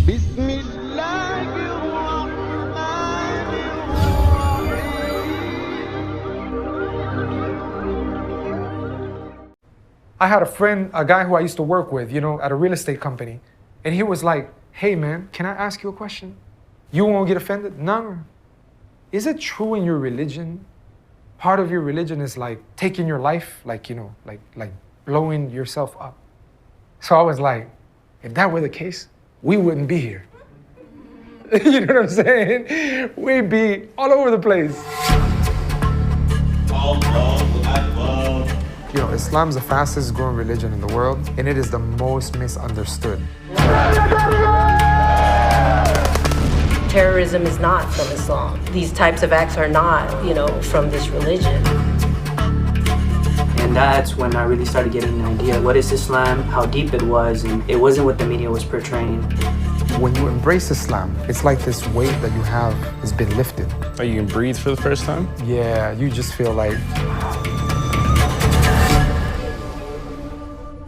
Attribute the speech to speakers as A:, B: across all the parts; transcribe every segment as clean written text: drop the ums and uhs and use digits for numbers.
A: بسم الله الرحمن الرحيم. I had a friend, a guy who I used to work with, at a real estate company. And he was like, hey man, can I ask you a question? You won't get offended? No. Is it true in your religion, part of your religion is like taking your life, like blowing yourself up? So I was like, if that were the case, we wouldn't be here. You know what I'm saying? We'd be all over the place. Islam's the fastest growing religion in the world, and it is the most misunderstood.
B: Terrorism is not from Islam. These types of acts are not, from this religion.
C: And that's when I really started getting an idea what is Islam, how deep it was, and it wasn't what the media was portraying.
D: When you embrace Islam, it's like this weight that you have has been lifted.
E: Oh, you can breathe for the first time?
D: Yeah, you just feel like...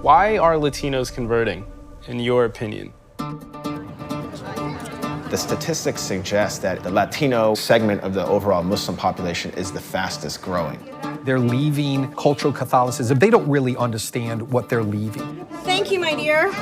E: Why are Latinos converting, in your opinion?
F: The statistics suggest that the Latino segment of the overall Muslim population is the fastest growing.
G: They're leaving cultural Catholicism. They don't really understand what they're leaving.
H: Thank you, my dear.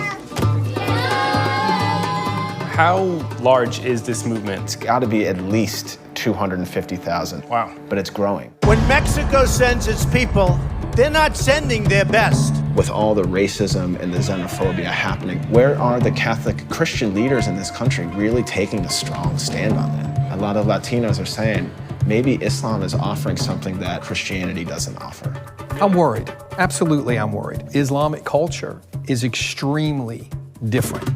E: How large is this movement?
F: It's got to be at least 250,000.
E: Wow.
F: But it's growing.
I: When Mexico sends its people, they're not sending their best.
F: With all the racism and the xenophobia happening, where are the Catholic Christian leaders in this country really taking a strong stand on that? A lot of Latinos are saying, maybe Islam is offering something that Christianity doesn't offer.
G: I'm worried. Absolutely, I'm worried. Islamic culture is extremely different.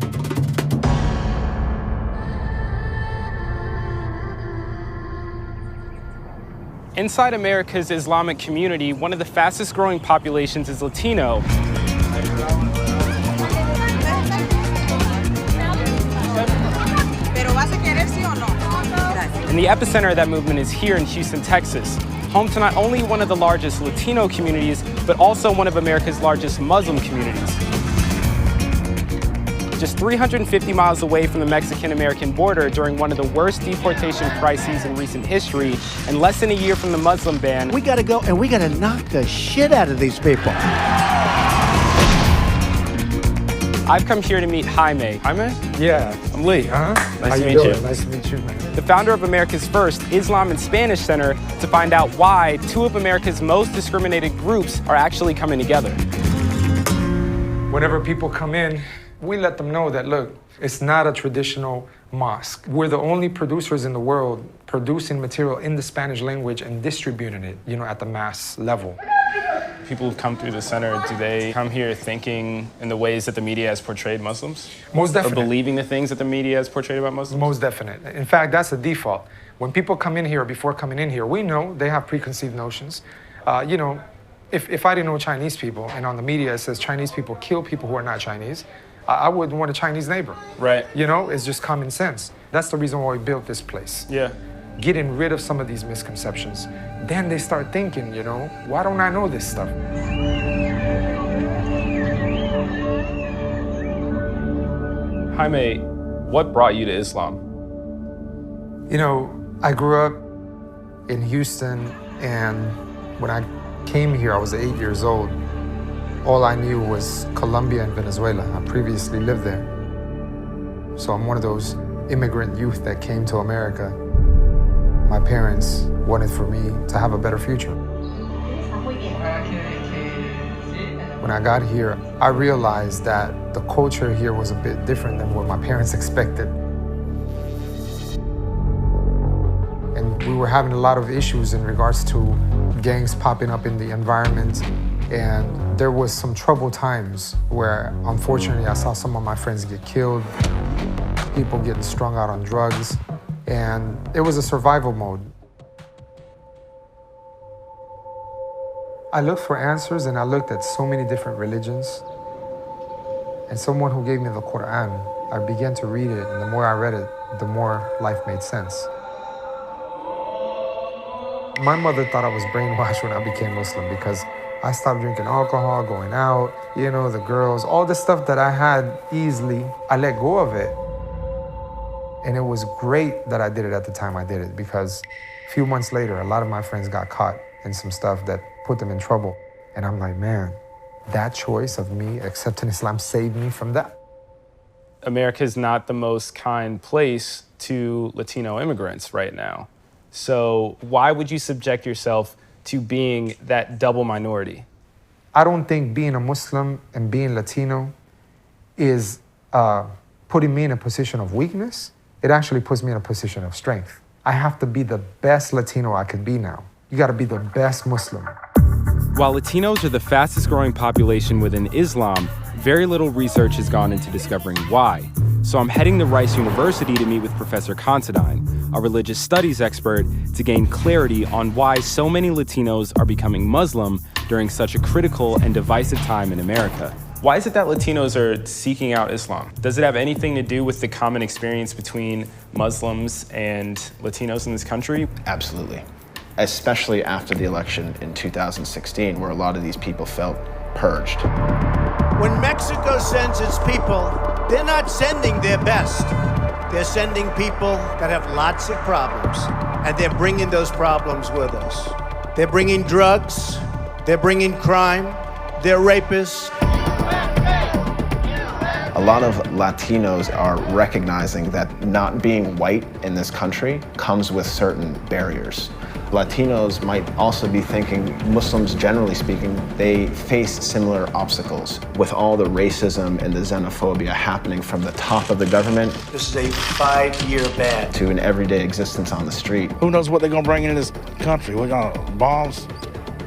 E: Inside America's Islamic community, one of the fastest growing populations is Latino. And the epicenter of that movement is here in Houston, Texas, home to not only one of the largest Latino communities, but also one of America's largest Muslim communities. Just 350 miles away from the Mexican-American border during one of the worst deportation crises in recent history, and less than a year from the Muslim ban.
I: We gotta go and we gotta knock the shit out of these people.
E: I've come here to meet Jaime. Jaime?
D: Yeah.
E: I'm Lee. Nice to meet you.
D: Nice to meet you, man.
E: The founder of America's first Islam and Spanish Center to find out why two of America's most discriminated groups are actually coming together.
D: Whenever people come in, we let them know that, look, it's not a traditional mosque. We're the only producers in the world producing material in the Spanish language and distributing it, at the mass level.
E: People who come through the center, do they come here thinking in the ways that the media has portrayed Muslims?
D: Most definitely.
E: Or believing the things that the media has portrayed about Muslims?
D: Most definite. In fact, that's the default. When people come in here, before coming in here, we know they have preconceived notions. If I didn't know Chinese people, and on the media it says Chinese people kill people who are not Chinese, I wouldn't want a Chinese neighbor.
E: Right.
D: It's just common sense. That's the reason why we built this place.
E: Yeah.
D: Getting rid of some of these misconceptions. Then they start thinking, why don't I know this stuff?
E: Jaime, what brought you to Islam?
D: I grew up in Houston, and when I came here, I was 8 years old. All I knew was Colombia and Venezuela. I previously lived there. So I'm one of those immigrant youth that came to America. My parents wanted for me to have a better future. When I got here, I realized that the culture here was a bit different than what my parents expected. And we were having a lot of issues in regards to gangs popping up in the environment. And there was some troubled times where, unfortunately, I saw some of my friends get killed, people getting strung out on drugs, and it was a survival mode. I looked for answers, and I looked at so many different religions. And someone who gave me the Quran, I began to read it, and the more I read it, the more life made sense. My mother thought I was brainwashed when I became Muslim because I stopped drinking alcohol, going out, the girls, all the stuff that I had easily, I let go of it. And it was great that I did it at the time I did it, because a few months later, a lot of my friends got caught in some stuff that put them in trouble. And I'm like, man, that choice of me accepting Islam saved me from that.
E: America is not the most kind place to Latino immigrants right now. So why would you subject yourself to being that double minority?
D: I don't think being a Muslim and being Latino is putting me in a position of weakness. It actually puts me in a position of strength. I have to be the best Latino I could be now. You gotta be the best Muslim.
E: While Latinos are the fastest growing population within Islam, very little research has gone into discovering why. So I'm heading to Rice University to meet with Professor Considine, a religious studies expert, to gain clarity on why so many Latinos are becoming Muslim during such a critical and divisive time in America. Why is it that Latinos are seeking out Islam? Does it have anything to do with the common experience between Muslims and Latinos in this country?
F: Absolutely. Especially after the election in 2016, where a lot of these people felt purged.
I: When Mexico sends its people, they're not sending their best. They're sending people that have lots of problems, and they're bringing those problems with us. They're bringing drugs, they're bringing crime, they're rapists.
F: A lot of Latinos are recognizing that not being white in this country comes with certain barriers. Latinos might also be thinking, Muslims generally speaking, they face similar obstacles with all the racism and the xenophobia happening from the top of the government.
I: This is a 5-year ban.
F: To an everyday existence on the street.
H: Who knows what they're gonna bring into this country? We're gonna bombs,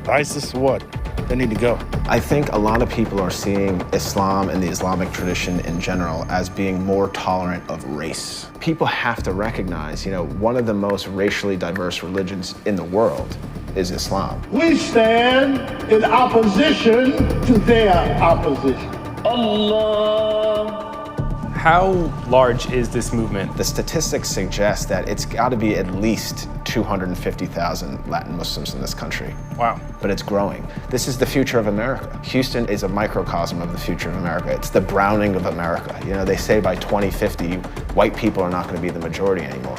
H: ISIS, what? They need to go.
F: I think a lot of people are seeing Islam and the Islamic tradition in general as being more tolerant of race. People have to recognize, one of the most racially diverse religions in the world is Islam.
J: We stand in opposition to their opposition. Allah.
E: How large is this movement?
F: The statistics suggest that it's got to be at least 250,000 Latin Muslims in this country.
E: Wow.
F: But it's growing. This is the future of America. Houston is a microcosm of the future of America. It's the Browning of America. They say by 2050, white people are not going to be the majority anymore.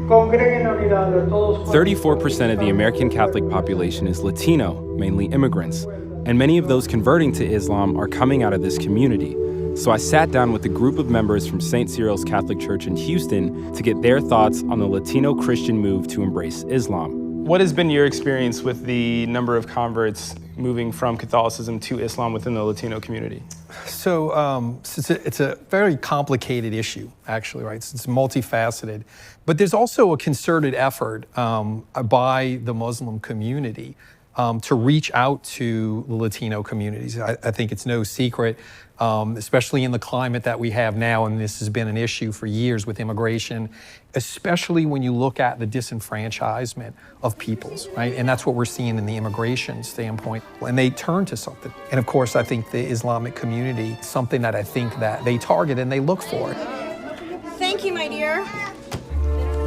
E: 34% of the American Catholic population is Latino, mainly immigrants, and many of those converting to Islam are coming out of this community. So I sat down with a group of members from St. Cyril's Catholic Church in Houston to get their thoughts on the Latino Christian move to embrace Islam. What has been your experience with the number of converts moving from Catholicism to Islam within the Latino community?
G: So it's a very complicated issue, actually, right? It's multifaceted. But there's also a concerted effort by the Muslim community to reach out to the Latino communities. I think it's no secret, especially in the climate that we have now, and this has been an issue for years with immigration, especially when you look at the disenfranchisement of peoples, right? And that's what we're seeing in the immigration standpoint. And they turn to something. And of course, I think the Islamic community, something that I think that they target and they look for.
K: Thank you, my dear.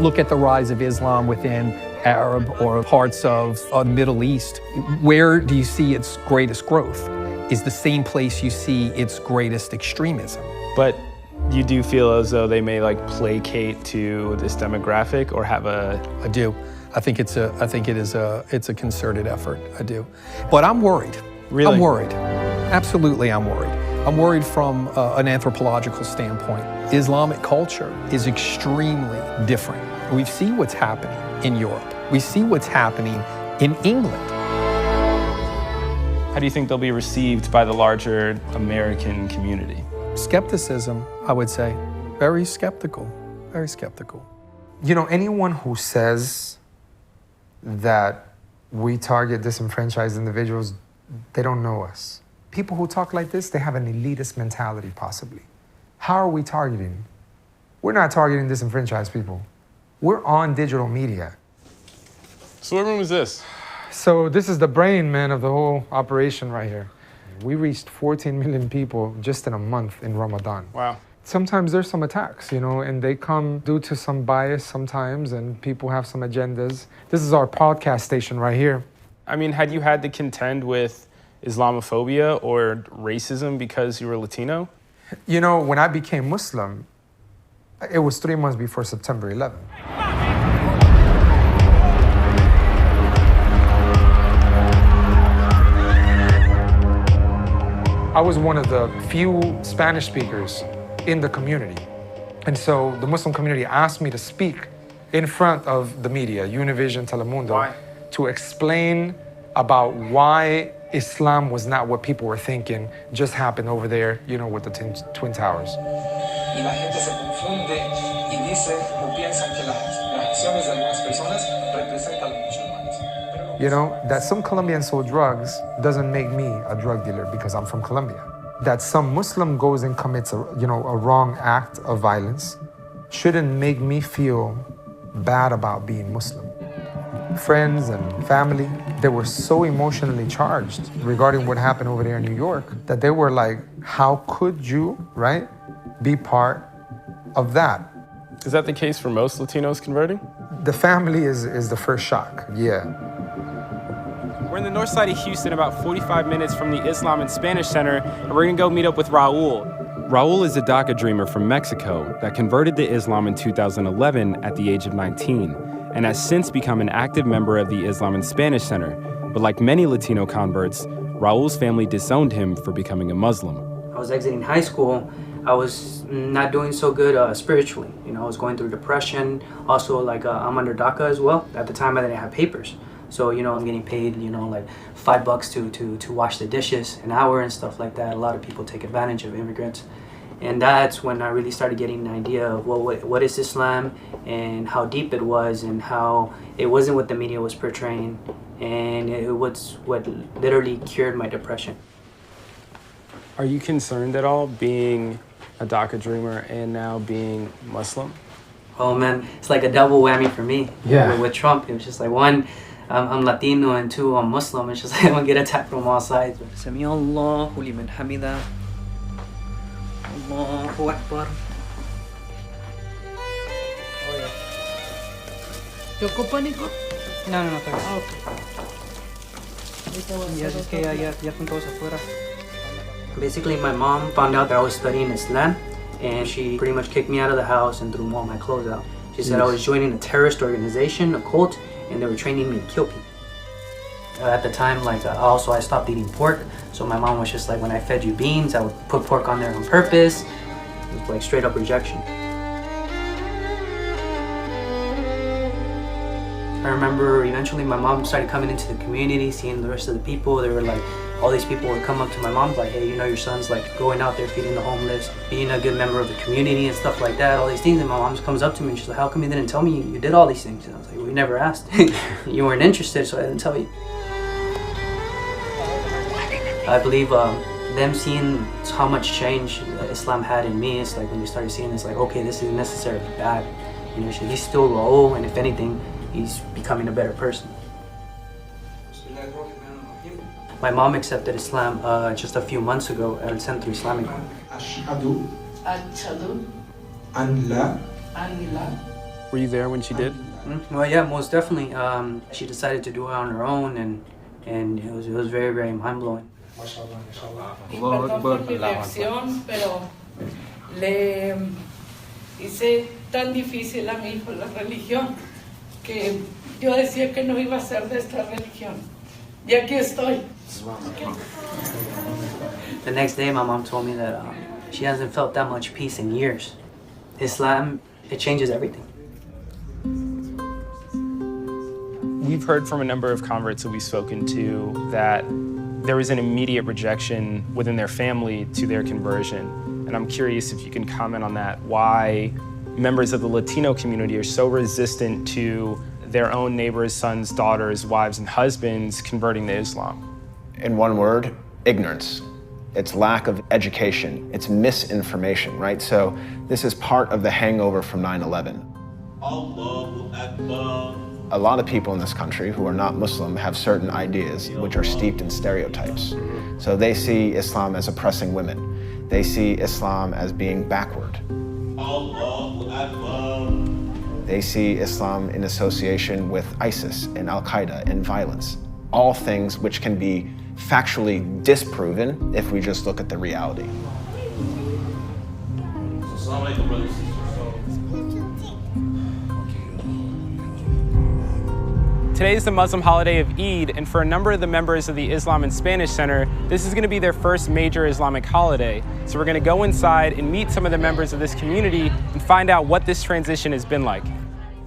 G: Look at the rise of Islam within Arab or parts of the Middle East. Where do you see its greatest growth? Is the same place you see its greatest extremism.
E: But you do feel as though they may placate to this demographic or have a...
G: I do. I think it's a concerted effort. I do. But I'm worried.
E: Really?
G: I'm worried. Absolutely, I'm worried. I'm worried from an anthropological standpoint. Islamic culture is extremely different. We see what's happening in Europe. We see what's happening in England.
E: How do you think they'll be received by the larger American community?
G: Skepticism, I would say. Very skeptical, very skeptical.
D: Anyone who says that we target disenfranchised individuals, they don't know us. People who talk like this, they have an elitist mentality, possibly. How are we targeting? We're not targeting disenfranchised people. We're on digital media.
E: So what room is this?
A: So this is the brain, man, of the whole operation right here. We reached 14 million people just in a month in Ramadan.
E: Wow.
A: Sometimes there's some attacks, and they come due to some bias sometimes, and people have some agendas. This is our podcast station right here.
E: I mean, had you had to contend with Islamophobia or racism because you were Latino?
A: You know, when I became Muslim, it was 3 months before September 11th. I was one of the few Spanish speakers in the community. And so the Muslim community asked me to speak in front of the media, Univision, Telemundo,
E: Why?
A: to explain about why Islam was not what people were thinking just happened over there, you know, with the Twin Towers.
L: Y la gente se confunde y dice o piensa que las acciones de algunas personas representan a los musulmanes.
A: You know, that some Colombians sold drugs doesn't make me a drug dealer because I'm from Colombia. That some Muslim goes and commits a wrong act of violence shouldn't make me feel bad about being Muslim. Friends and family, they were so emotionally charged regarding what happened over there in New York that they were like, how could you, right, be part of that?
E: Is that the case for most Latinos converting?
A: The family is the first shock, yeah.
E: We're in the north side of Houston, about 45 minutes from the Islam and Spanish Center, and we're gonna go meet up with Raul. Raul is a DACA dreamer from Mexico that converted to Islam in 2011 at the age of 19, and has since become an active member of the Islam and Spanish Center. But like many Latino converts, Raul's family disowned him for becoming a Muslim.
C: I was exiting high school. I was not doing so good spiritually. You know, I was going through depression. Also, like I'm under DACA as well. At the time, I didn't have papers. So, you know, I'm getting paid, you know, like $5 to wash the dishes an hour and stuff like that. A lot of people take advantage of immigrants. And that's when I really started getting an idea of what is Islam and how deep it was and how it wasn't what the media was portraying. And it was what literally cured my depression.
E: Are you concerned at all being a DACA dreamer and now being Muslim?
C: Oh man, it's like a double whammy for me.
E: Yeah.
C: With Trump, it was just like one, I'm Latino, and two, I'm Muslim. It's just like I'm gonna get attacked from all sides. Sami Allahu liman hamida. Allahu Akbar.
M: ¿Te ocupan, hijo?
C: No, está bien. Ya es que ya están todos afuera. Basically, my mom found out that I was studying Islam, and she pretty much kicked me out of the house and threw all my clothes out. She said I was joining a terrorist organization, a cult, and they were training me to kill people. At the time, like I stopped eating pork, so my mom was just like, when I fed you beans, I would put pork on there on purpose. It was like straight up rejection. I remember eventually my mom started coming into the community, seeing the rest of the people. They were like, all these people would come up to my mom like, hey, you know, your son's like going out there feeding the homeless, being a good member of the community and stuff like that, all these things. And my mom just comes up to me and she's like, how come you didn't tell me you did all these things? And I was like, we never asked. You weren't interested, so I didn't tell you. I believe them seeing how much change Islam had in me, it's like when you started seeing this, like, okay, this isn't necessarily bad. You know, he's still Raul, and if anything, he's becoming a better person. My mom accepted Islam just a few months ago at El Centro Islamic.
L: Ashhadu an la.
E: Were you there when she did?
C: Well, yeah, most definitely. She decided to do it on her own, and it was very, very mind-blowing.
M: Y perdón por mi reacción, pero le hice tan difícil a mi hijo la religión que yo decía que no iba a ser de esta religión. Y aquí estoy.
C: The next day, my mom told me that she hasn't felt that much peace in years. Islam, it changes everything.
E: We've heard from a number of converts that we've spoken to that there was an immediate rejection within their family to their conversion. And I'm curious if you can comment on that, why members of the Latino community are so resistant to their own neighbors, sons, daughters, wives, and husbands converting to Islam.
F: In one word, ignorance. It's lack of education. It's misinformation, right? So this is part of the hangover from 9/11.
L: Allahu Akbar.
F: A lot of people in this country who are not Muslim have certain ideas which are steeped in stereotypes. So they see Islam as oppressing women. They see Islam as being backward.
L: Allahu Akbar.
F: They see Islam in association with ISIS and Al-Qaeda and violence. All things which can be factually disproven if we just look at the reality.
E: Today is the Muslim holiday of Eid, and for a number of the members of the Islam and Spanish Center, this is going to be their first major Islamic holiday. So we're going to go inside and meet some of the members of this community and find out what this transition has been like.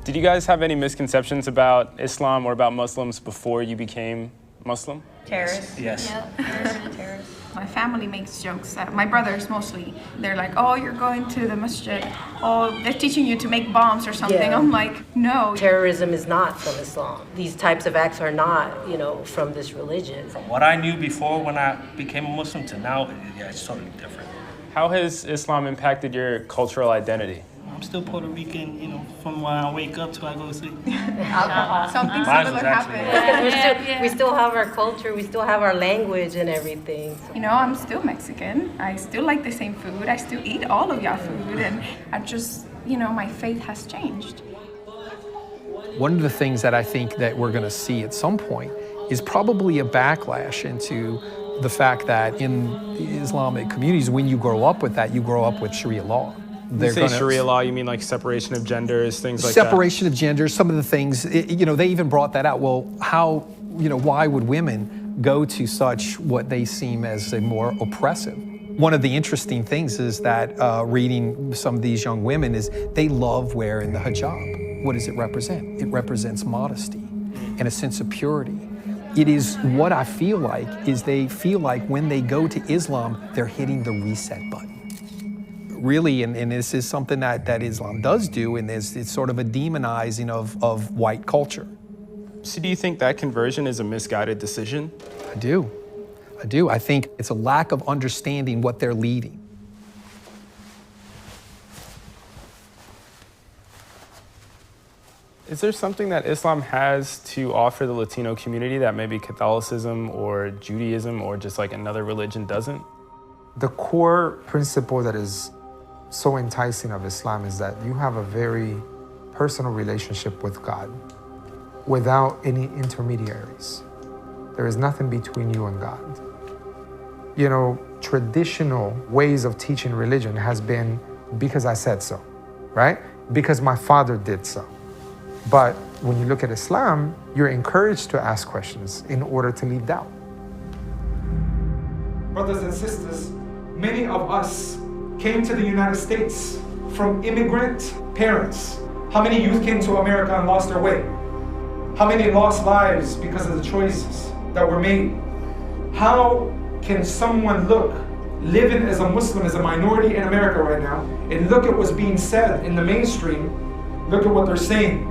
E: Did you guys have any misconceptions about Islam or about Muslims before you became Muslim?
K: Terrorists.
C: Yes.
K: Yeah, terrorists. My family makes jokes. My brothers mostly. They're like, oh, you're going to the masjid. Oh, they're teaching you to make bombs or something.
B: Yeah.
K: I'm like, no.
B: Terrorism is not from Islam. These types of acts are not, from this religion.
N: From what I knew before when I became a Muslim to now, yeah, it's totally different.
E: How has Islam impacted your cultural identity?
N: I'm still Puerto Rican, from when I wake up till I go to sleep.
K: Something similar happened.
B: We still have our culture, we still have our language and everything.
K: I'm still Mexican. I still like the same food. I still eat all of your food. And I just, my faith has changed.
G: One of the things that I think that we're going to see at some point is probably a backlash into the fact that in the Islamic communities, when you grow up with that, you grow up with Sharia law.
E: When you say Sharia law, you mean like separation of genders, things like
G: separation of genders, some of the things, they even brought that out. Well, why would women go to such what they seem as a more oppressive? One of the interesting things is that reading some of these young women is they love wearing the hijab. What does it represent? It represents modesty and a sense of purity. It is what I feel like is they feel like when they go to Islam, they're hitting the reset button. Really, and this is something that Islam does do, and it's sort of a demonizing of white culture.
E: So do you think that conversion is a misguided decision?
G: I do. I think it's a lack of understanding what they're leading.
E: Is there something that Islam has to offer the Latino community that maybe Catholicism or Judaism or just like another religion doesn't?
D: The core principle that is so enticing of Islam is that you have a very personal relationship with God without any intermediaries. There is nothing between you and God. Traditional ways of teaching religion has been because I said so, right? Because my father did so. But when you look at Islam, you're encouraged to ask questions in order to leave doubt.
A: Brothers and sisters, many of us came to the United States from immigrant parents. How many youth came to America and lost their way? How many lost lives because of the choices that were made? How can someone look, living as a Muslim, as a minority in America right now, and look at what's being said in the mainstream, look at what they're saying,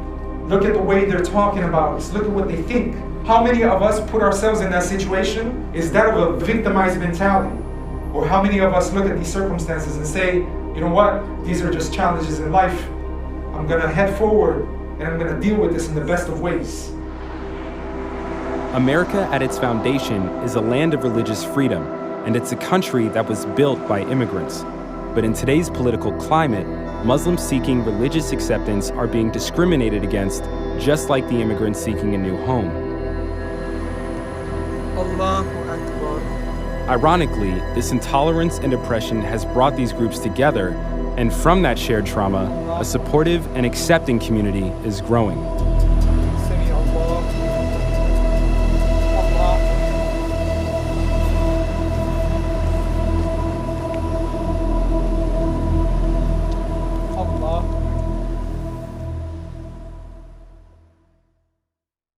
A: look at the way they're talking about us, look at what they think. How many of us put ourselves in that situation? Is that of a victimized mentality? Or how many of us look at these circumstances and say, you know what, these are just challenges in life. I'm gonna head forward and I'm gonna deal with this in the best of ways.
E: America at its foundation is a land of religious freedom, and it's a country that was built by immigrants. But in today's political climate, Muslims seeking religious acceptance are being discriminated against, just like the immigrants seeking a new home.
O: Allahu Akbar.
E: Ironically, this intolerance and oppression has brought these groups together, and from that shared trauma, a supportive and accepting community is growing.